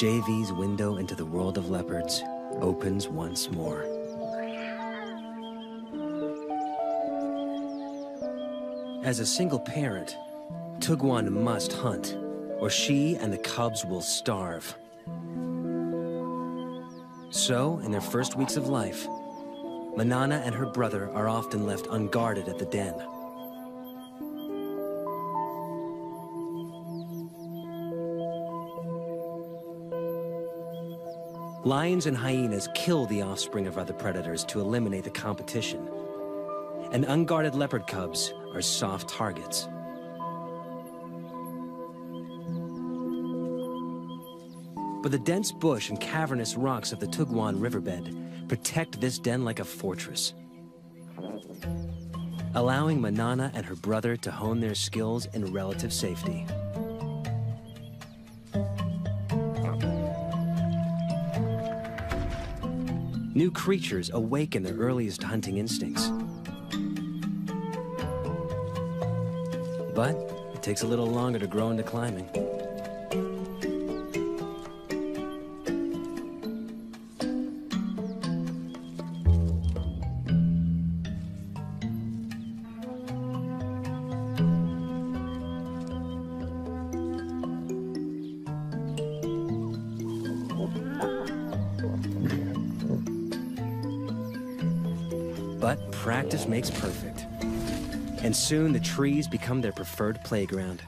JV's window into the world of leopards opens once more. As a single parent, Tugwan must hunt, or she and the cubs will starve. So, in their first weeks of life, Manana and her brother are often left unguarded at the den. Lions and hyenas kill the offspring of other predators to eliminate the competition, and unguarded leopard cubs are soft targets. But the dense bush and cavernous rocks of the Tugwan riverbed protect this den like a fortress, allowing Manana and her brother to hone their skills in relative safety. New creatures awaken their earliest hunting instincts. But it takes a little longer to grow into climbing. But practice makes perfect. And soon the trees become their preferred playground.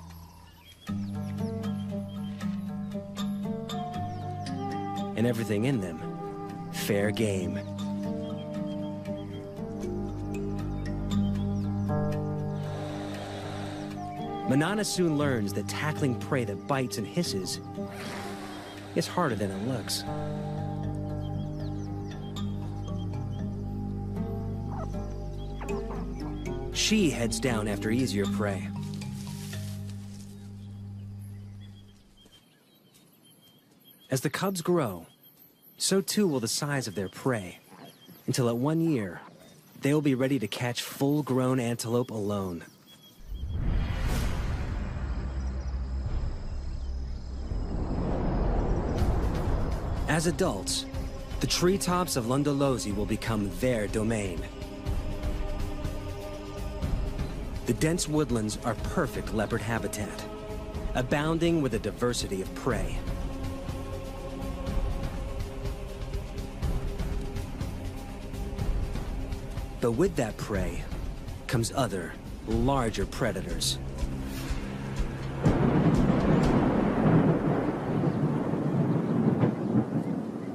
And everything in them, fair game. Manana soon learns that tackling prey that bites and hisses is harder than it looks. She heads down after easier prey. As the cubs grow, so too will the size of their prey, until at 1 year, they will be ready to catch full-grown antelope alone. As adults, the treetops of Lundolozi will become their domain. The dense woodlands are perfect leopard habitat, abounding with a diversity of prey. But with that prey comes other, larger predators.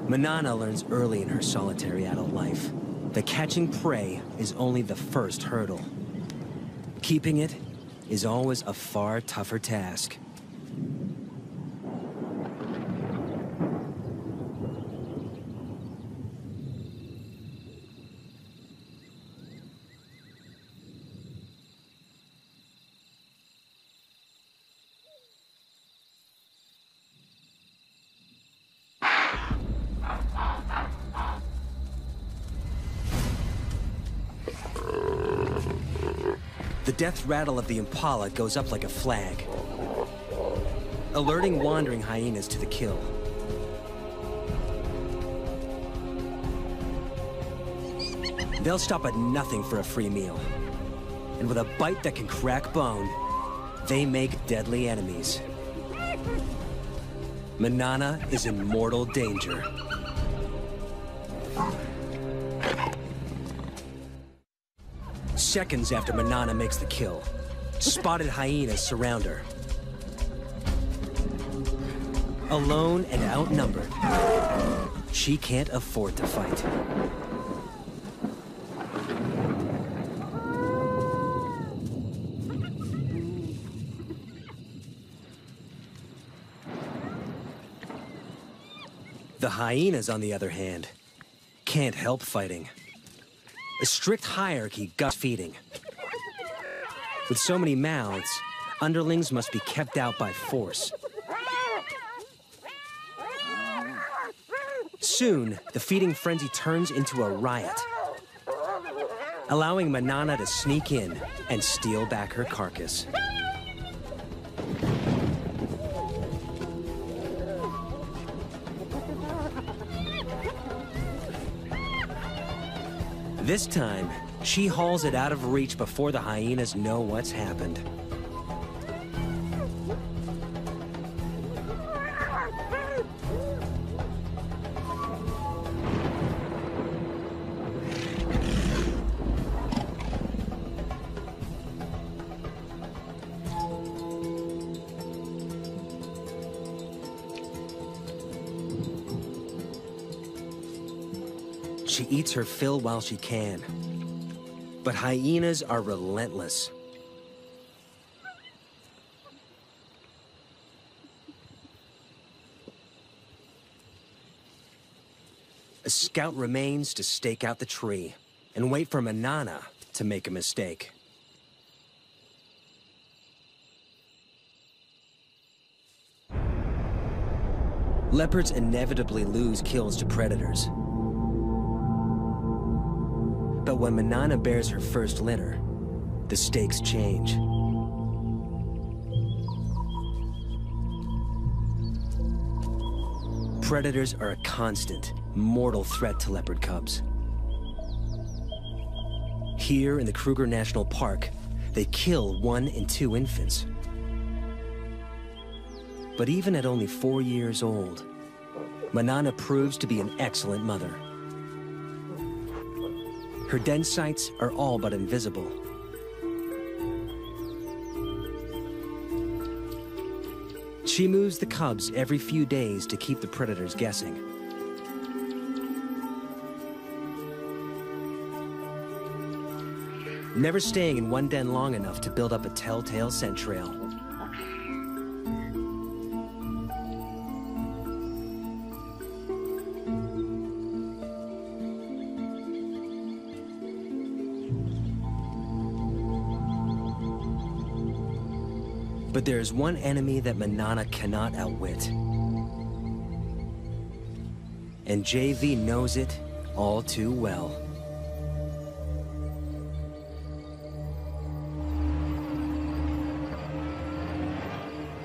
Manana learns early in her solitary adult life that catching prey is only the first hurdle. Keeping it is always a far tougher task. The death rattle of the impala goes up like a flag, alerting wandering hyenas to the kill. They'll stop at nothing for a free meal, and with a bite that can crack bone, they make deadly enemies. Manana is in mortal danger. Seconds after Manana makes the kill, spotted hyenas surround her. Alone and outnumbered, she can't afford to fight. The hyenas, on the other hand, can't help fighting. A strict hierarchy guts feeding. With so many mouths, underlings must be kept out by force. Soon, the feeding frenzy turns into a riot, allowing Manana to sneak in and steal back her carcass. This time, she hauls it out of reach before the hyenas know what's happened. She eats her fill while she can. But hyenas are relentless. A scout remains to stake out the tree and wait for Manana to make a mistake. Leopards inevitably lose kills to predators. But when Manana bears her first litter, the stakes change. Predators are a constant, mortal threat to leopard cubs. Here in the Kruger National Park, they kill 1 in 2 infants. But even at only 4 years old, Manana proves to be an excellent mother. Her den sites are all but invisible. She moves the cubs every few days to keep the predators guessing. Never staying in one den long enough to build up a telltale scent trail. But there's one enemy that Manana cannot outwit. And JV knows it all too well.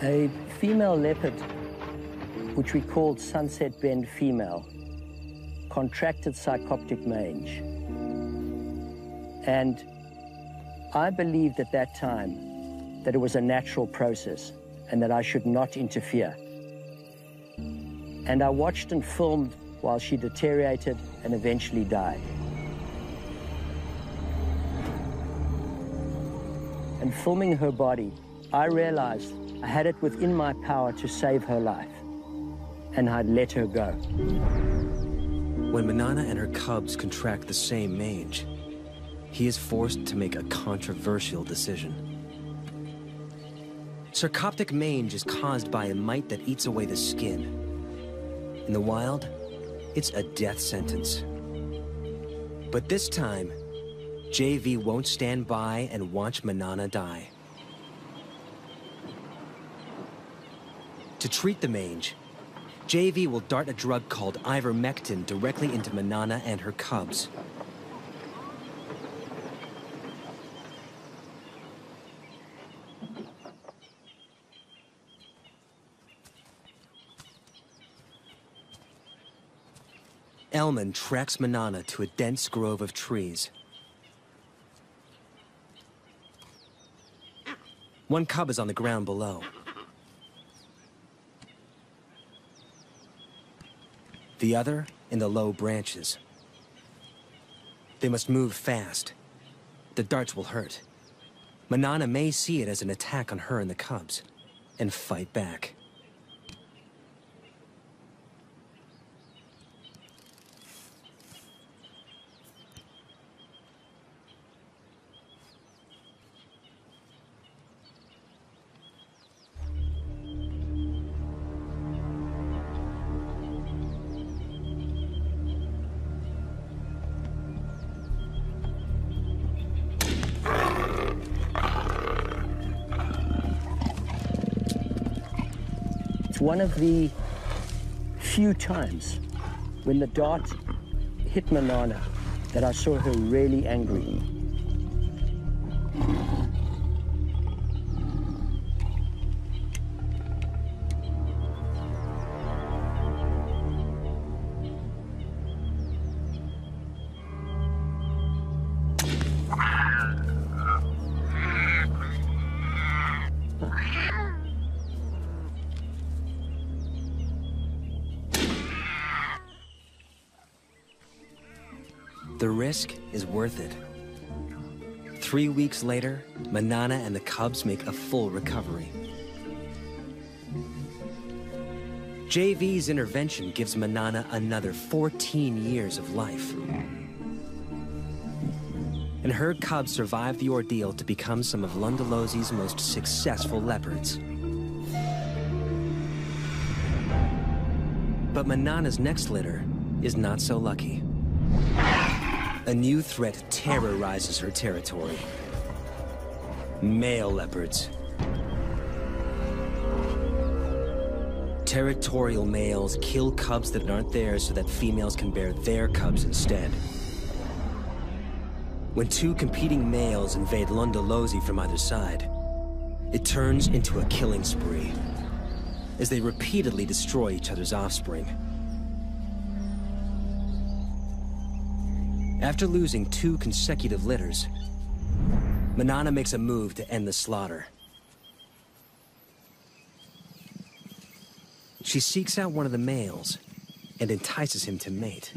A female leopard, which we called Sunset Bend female, contracted psychoptic mange. And I believed at that time that it was a natural process and that I should not interfere. And I watched and filmed while she deteriorated and eventually died. And filming her body, I realized I had it within my power to save her life, and I'd let her go. When Manana and her cubs contract the same mange, he is forced to make a controversial decision. Sarcoptic mange is caused by a mite that eats away the skin. In the wild, it's a death sentence. But this time, JV won't stand by and watch Manana die. To treat the mange, JV will dart a drug called ivermectin directly into Manana and her cubs. Elman tracks Manana to a dense grove of trees. One cub is on the ground below. The other in the low branches. They must move fast. The darts will hurt. Manana may see it as an attack on her and the cubs, and fight back. One of the few times when the dart hit Manana that I saw her really angry. The risk is worth it. 3 weeks later, Manana and the cubs make a full recovery. JV's intervention gives Manana another 14 years of life. And her cubs survive the ordeal to become some of Londolosi's most successful leopards. But Manana's next litter is not so lucky. A new threat terrorizes her territory. Male leopards. Territorial males kill cubs that aren't theirs so that females can bear their cubs instead. When two competing males invade Londolosi from either side, it turns into a killing spree, as they repeatedly destroy each other's offspring. After losing 2 consecutive litters, Manana makes a move to end the slaughter. She seeks out one of the males and entices him to mate.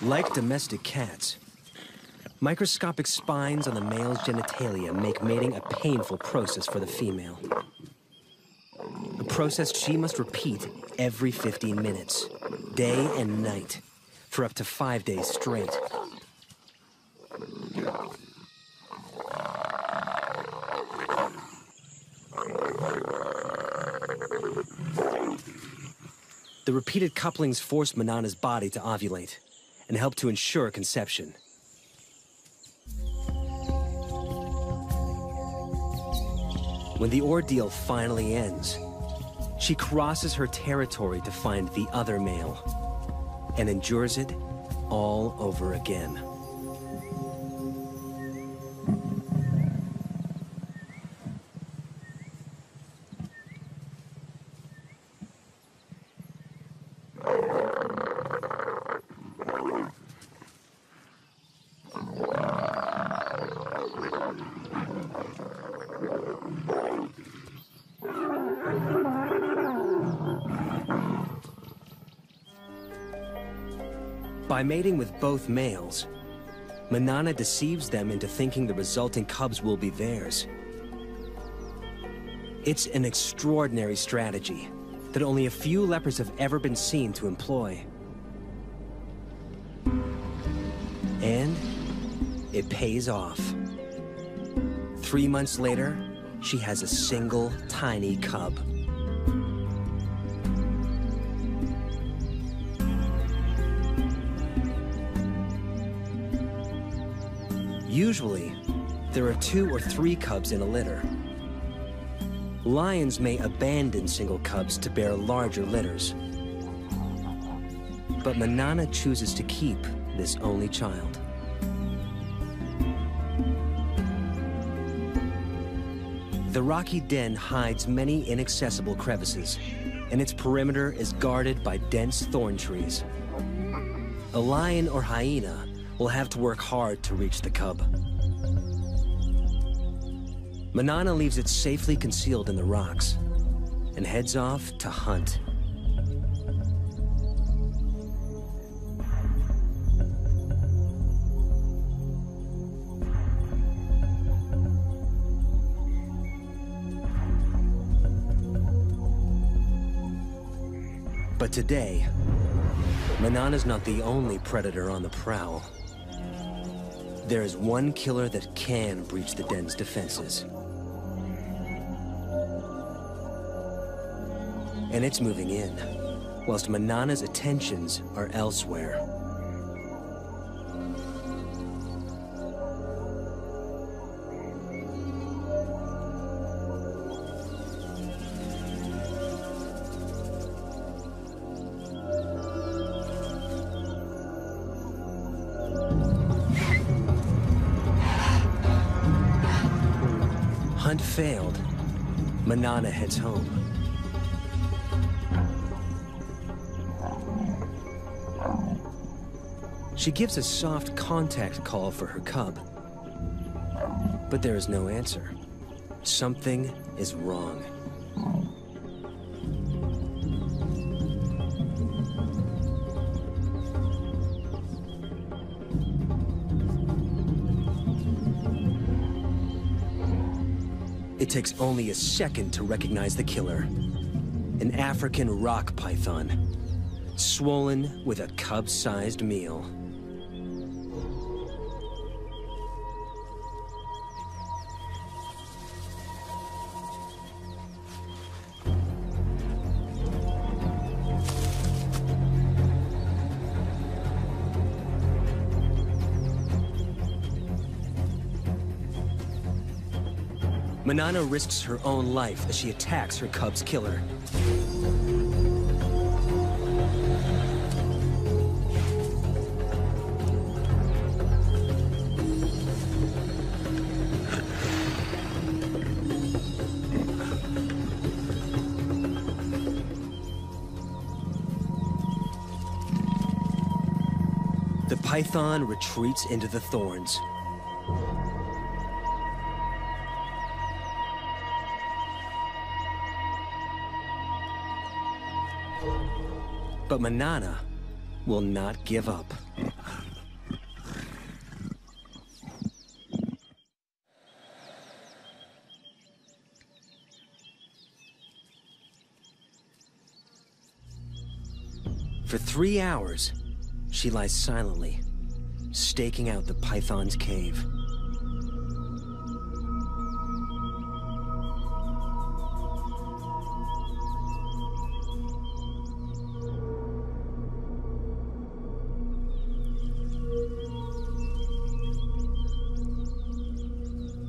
Like domestic cats, microscopic spines on the male's genitalia make mating a painful process for the female. A process she must repeat every 15 minutes, day and night, for up to 5 days straight. The repeated couplings force Manana's body to ovulate and help to ensure conception. When the ordeal finally ends, she crosses her territory to find the other male and endures it all over again. By mating with both males, Manana deceives them into thinking the resulting cubs will be theirs. It's an extraordinary strategy that only a few leopards have ever been seen to employ. And it pays off. 3 months later, she has a single tiny cub. Usually, there are 2 or 3 cubs in a litter. Lions may abandon single cubs to bear larger litters. But Manana chooses to keep this only child. The rocky den hides many inaccessible crevices, and its perimeter is guarded by dense thorn trees. A lion or hyena will have to work hard to reach the cub. Manana leaves it safely concealed in the rocks and heads off to hunt. But today, Manana's not the only predator on the prowl. There is one killer that can breach the den's defenses. And it's moving in, whilst Manana's attentions are elsewhere. Hunt failed, Manana heads home. She gives a soft contact call for her cub. But there is no answer. Something is wrong. It takes only a second to recognize the killer. An African rock python, swollen with a cub-sized meal. Manana risks her own life as she attacks her cub's killer. The python retreats into the thorns. But Manana will not give up. For 3 hours, she lies silently, staking out the python's cave.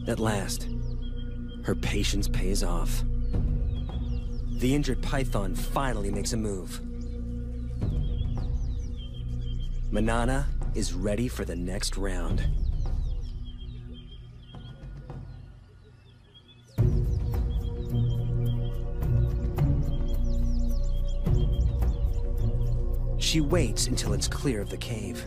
At last, her patience pays off. The injured python finally makes a move. Manana is ready for the next round. She waits until it's clear of the cave.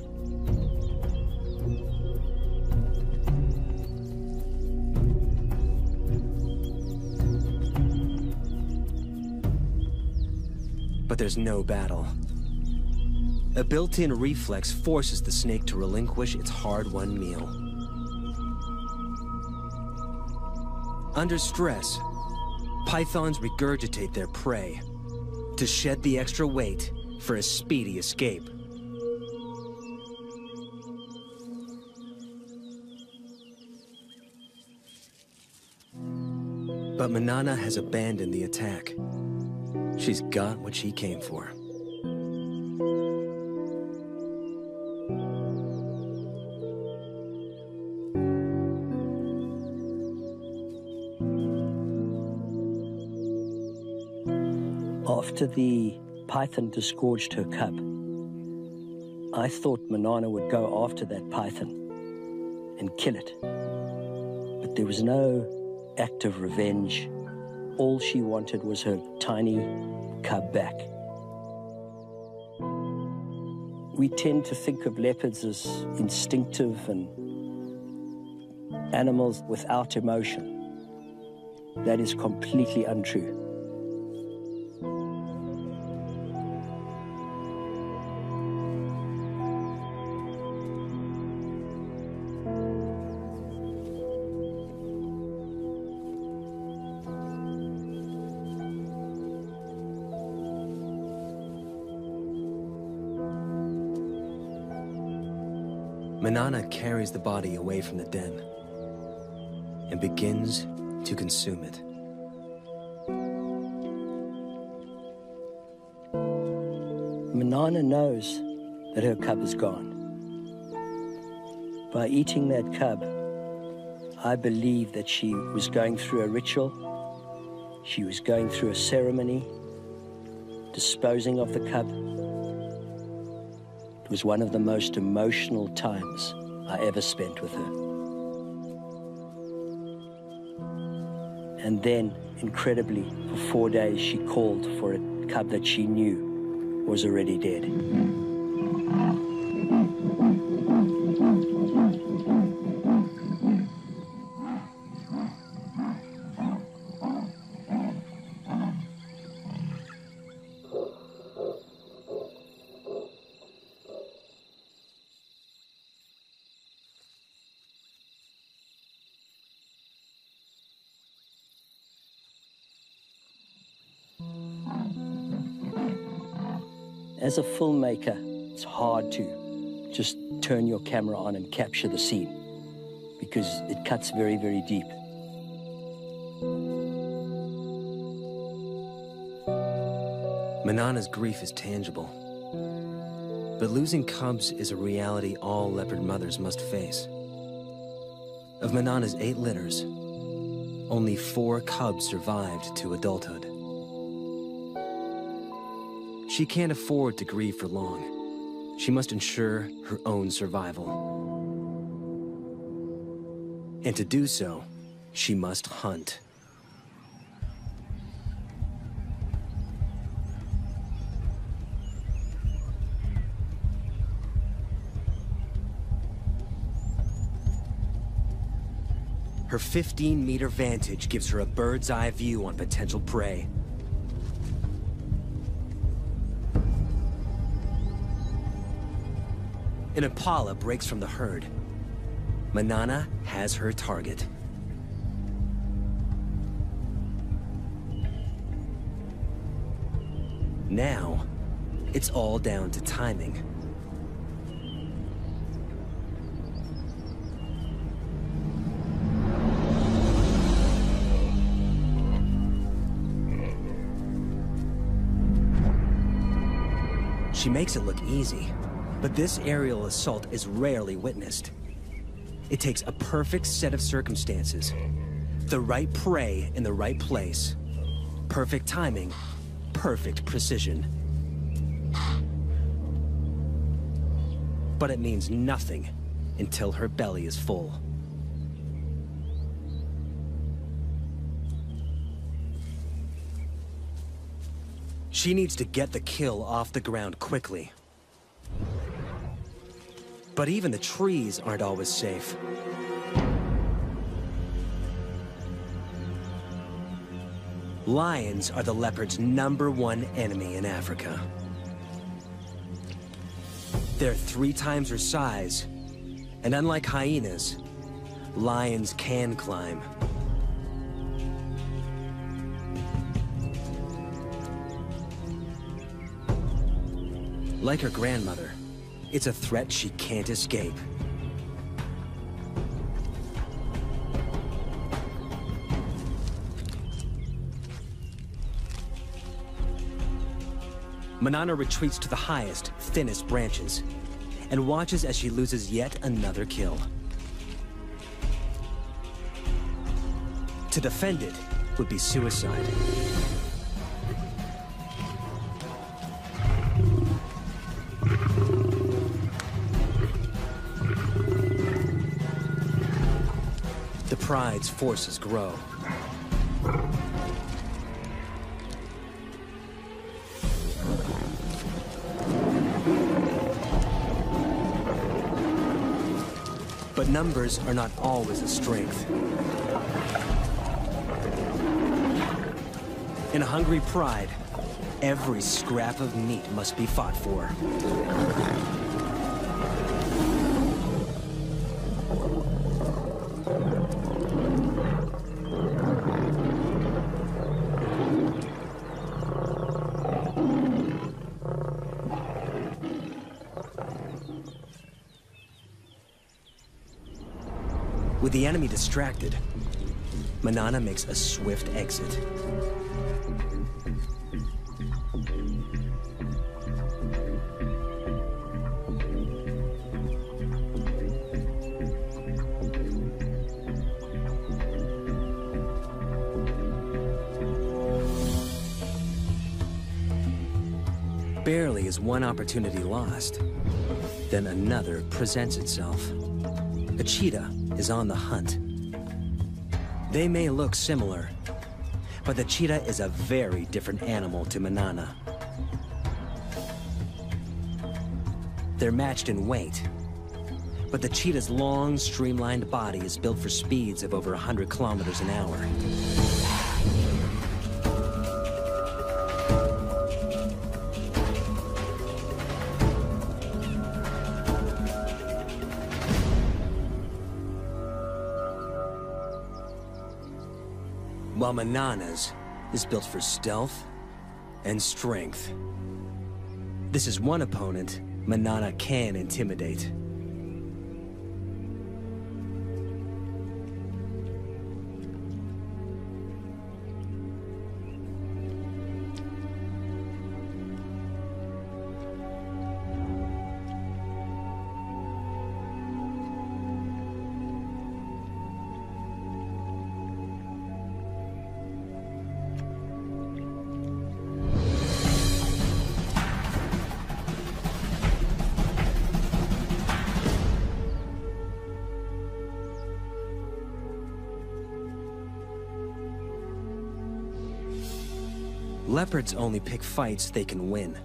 But there's no battle. A built-in reflex forces the snake to relinquish its hard-won meal. Under stress, pythons regurgitate their prey to shed the extra weight for a speedy escape. But Manana has abandoned the attack. She's got what she came for. After the python disgorged her cub, I thought Manana would go after that python and kill it. But there was no act of revenge. All she wanted was her tiny cub back. We tend to think of leopards as instinctive and animals without emotion. That is completely untrue. Manana carries the body away from the den and begins to consume it. Manana knows that her cub is gone. By eating that cub, I believe that she was going through a ritual, she was going through a ceremony, disposing of the cub. It was one of the most emotional times I ever spent with her. And then, incredibly, for 4 days, she called for a cub that she knew was already dead. As a filmmaker, it's hard to just turn your camera on and capture the scene because it cuts very, very deep. Manana's grief is tangible, but losing cubs is a reality all leopard mothers must face. Of Manana's 8 litters, only 4 cubs survived to adulthood. She can't afford to grieve for long. She must ensure her own survival. And to do so, she must hunt. Her 15-meter vantage gives her a bird's-eye view on potential prey. An impala breaks from the herd. Manana has her target. Now, it's all down to timing. She makes it look easy, but this aerial assault is rarely witnessed. It takes a perfect set of circumstances, the right prey in the right place, perfect timing, perfect precision. But it means nothing until her belly is full. She needs to get the kill off the ground quickly. But even the trees aren't always safe. Lions are the leopard's #1 enemy in Africa. They're 3 times her size, and unlike hyenas, lions can climb. Like her grandmother, it's a threat she can't escape. Manana retreats to the highest, thinnest branches, and watches as she loses yet another kill. To defend it would be suicide. The pride's forces grow. But numbers are not always a strength. In a hungry pride, every scrap of meat must be fought for. With the enemy distracted, Manana makes a swift exit. Barely is one opportunity lost, then another presents itself. A cheetah is on the hunt. They may look similar, but the cheetah is a very different animal to Manana. They're matched in weight, but the cheetah's long, streamlined body is built for speeds of over 100 kilometers an hour. While Manana's is built for stealth and strength. This is one opponent Manana can intimidate. Leopards only pick fights they can win.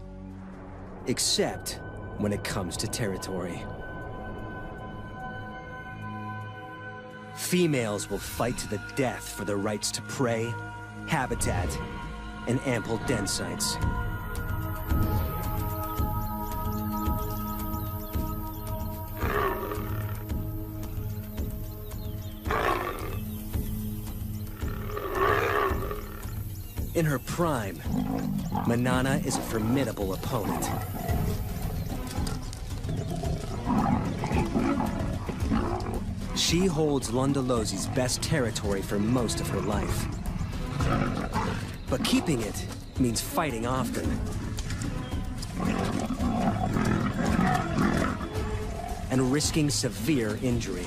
Except when it comes to territory. Females will fight to the death for their rights to prey, habitat, and ample den sites. In her prime, Manana is a formidable opponent. She holds Londolosi's best territory for most of her life. But keeping it means fighting often. And risking severe injury.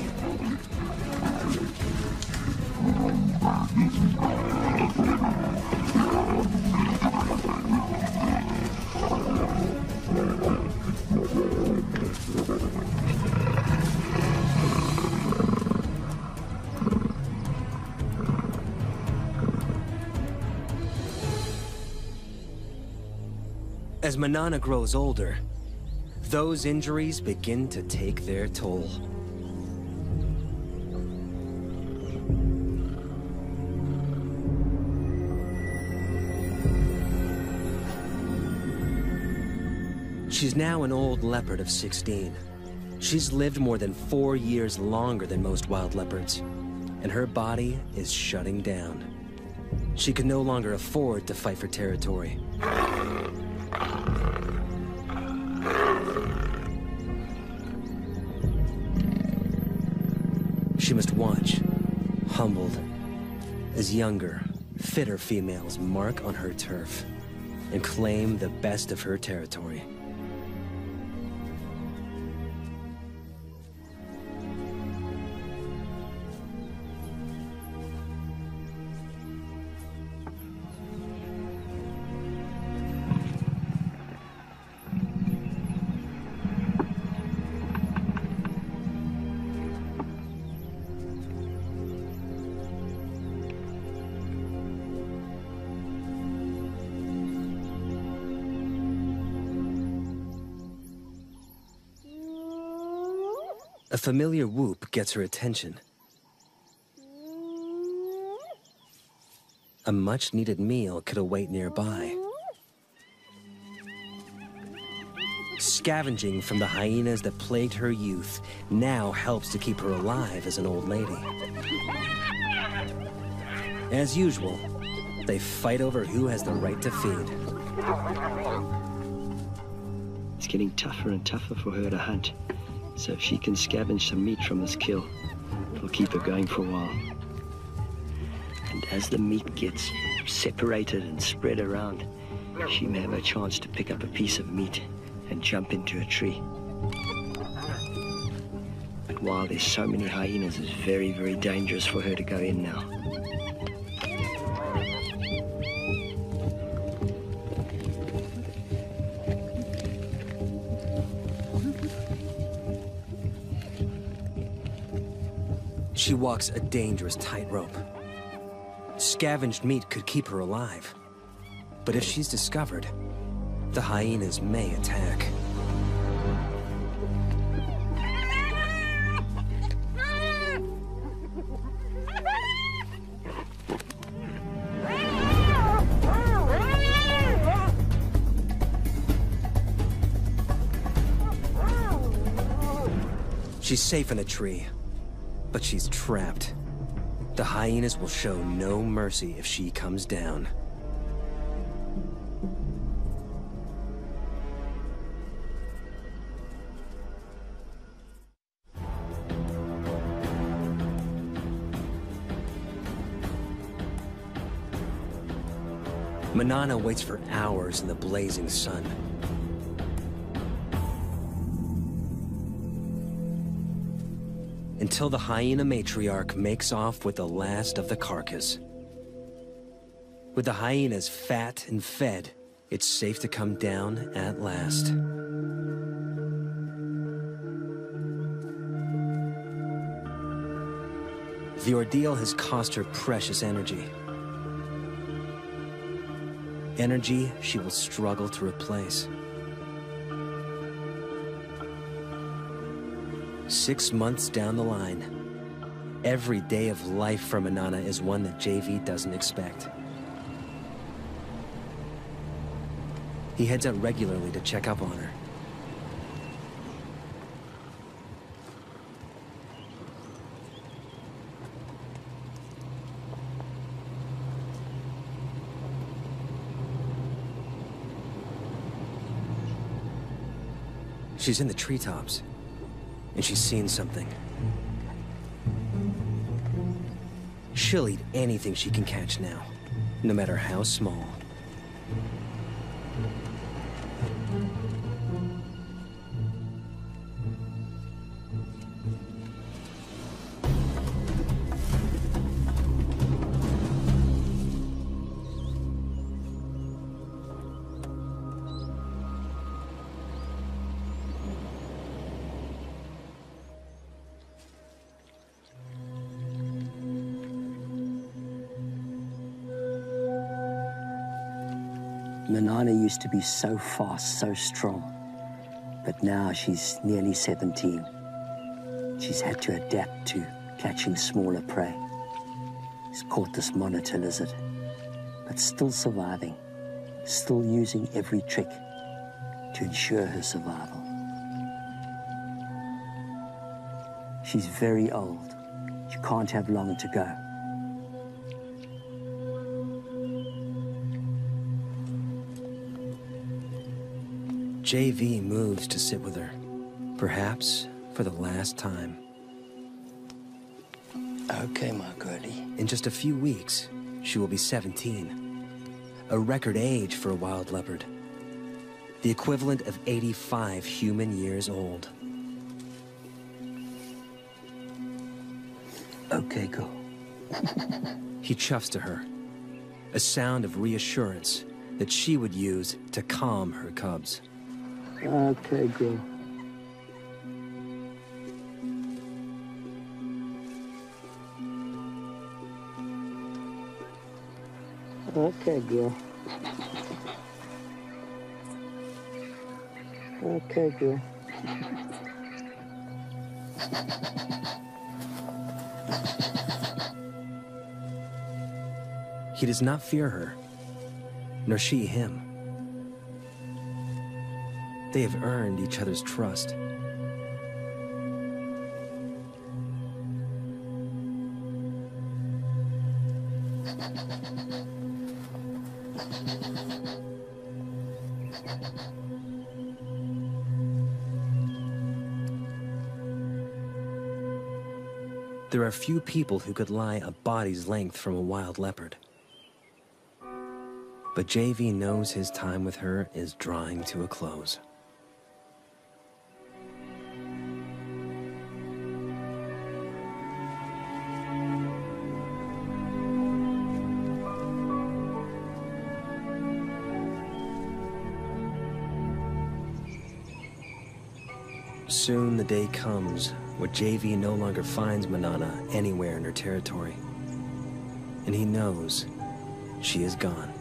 As Manana grows older, those injuries begin to take their toll. She's now an old leopard of 16. She's lived more than 4 years longer than most wild leopards, and her body is shutting down. She can no longer afford to fight for territory. She must watch, humbled, as younger, fitter females mark on her turf and claim the best of her territory. A familiar whoop gets her attention. A much-needed meal could await nearby. Scavenging from the hyenas that plagued her youth now helps to keep her alive as an old lady. As usual, they fight over who has the right to feed. It's getting tougher and tougher for her to hunt. So if she can scavenge some meat from this kill, it'll keep her going for a while. And as the meat gets separated and spread around, she may have a chance to pick up a piece of meat and jump into a tree. But while there's so many hyenas, it's very, very dangerous for her to go in now. She walks a dangerous tightrope. Scavenged meat could keep her alive. But if she's discovered, the hyenas may attack. She's safe in a tree, but she's trapped. The hyenas will show no mercy if she comes down. Manana waits for hours in the blazing sun. Until the hyena matriarch makes off with the last of the carcass. With the hyenas fat and fed, it's safe to come down at last. The ordeal has cost her precious energy. Energy she will struggle to replace. 6 months down the line, every day of life for Manana is one that JV doesn't expect. He heads out regularly to check up on her. She's in the treetops, and she's seen something. She'll eat anything she can catch now, no matter how small. Manana used to be so fast, so strong, but now she's nearly 17. She's had to adapt to catching smaller prey. She's caught this monitor lizard, but still surviving, still using every trick to ensure her survival. She's very old. She can't have long to go. JV moves to sit with her, perhaps for the last time. Okay, my girlie. In just a few weeks, she will be 17, a record age for a wild leopard, the equivalent of 85 human years old. Okay, go. He chuffs to her, a sound of reassurance that she would use to calm her cubs. Okay, girl. Okay, girl. Okay, girl. He does not fear her, nor she him. They have earned each other's trust. There are few people who could lie a body's length from a wild leopard. But JV knows his time with her is drawing to a close. Soon the day comes where JV no longer finds Manana anywhere in her territory. And he knows she is gone.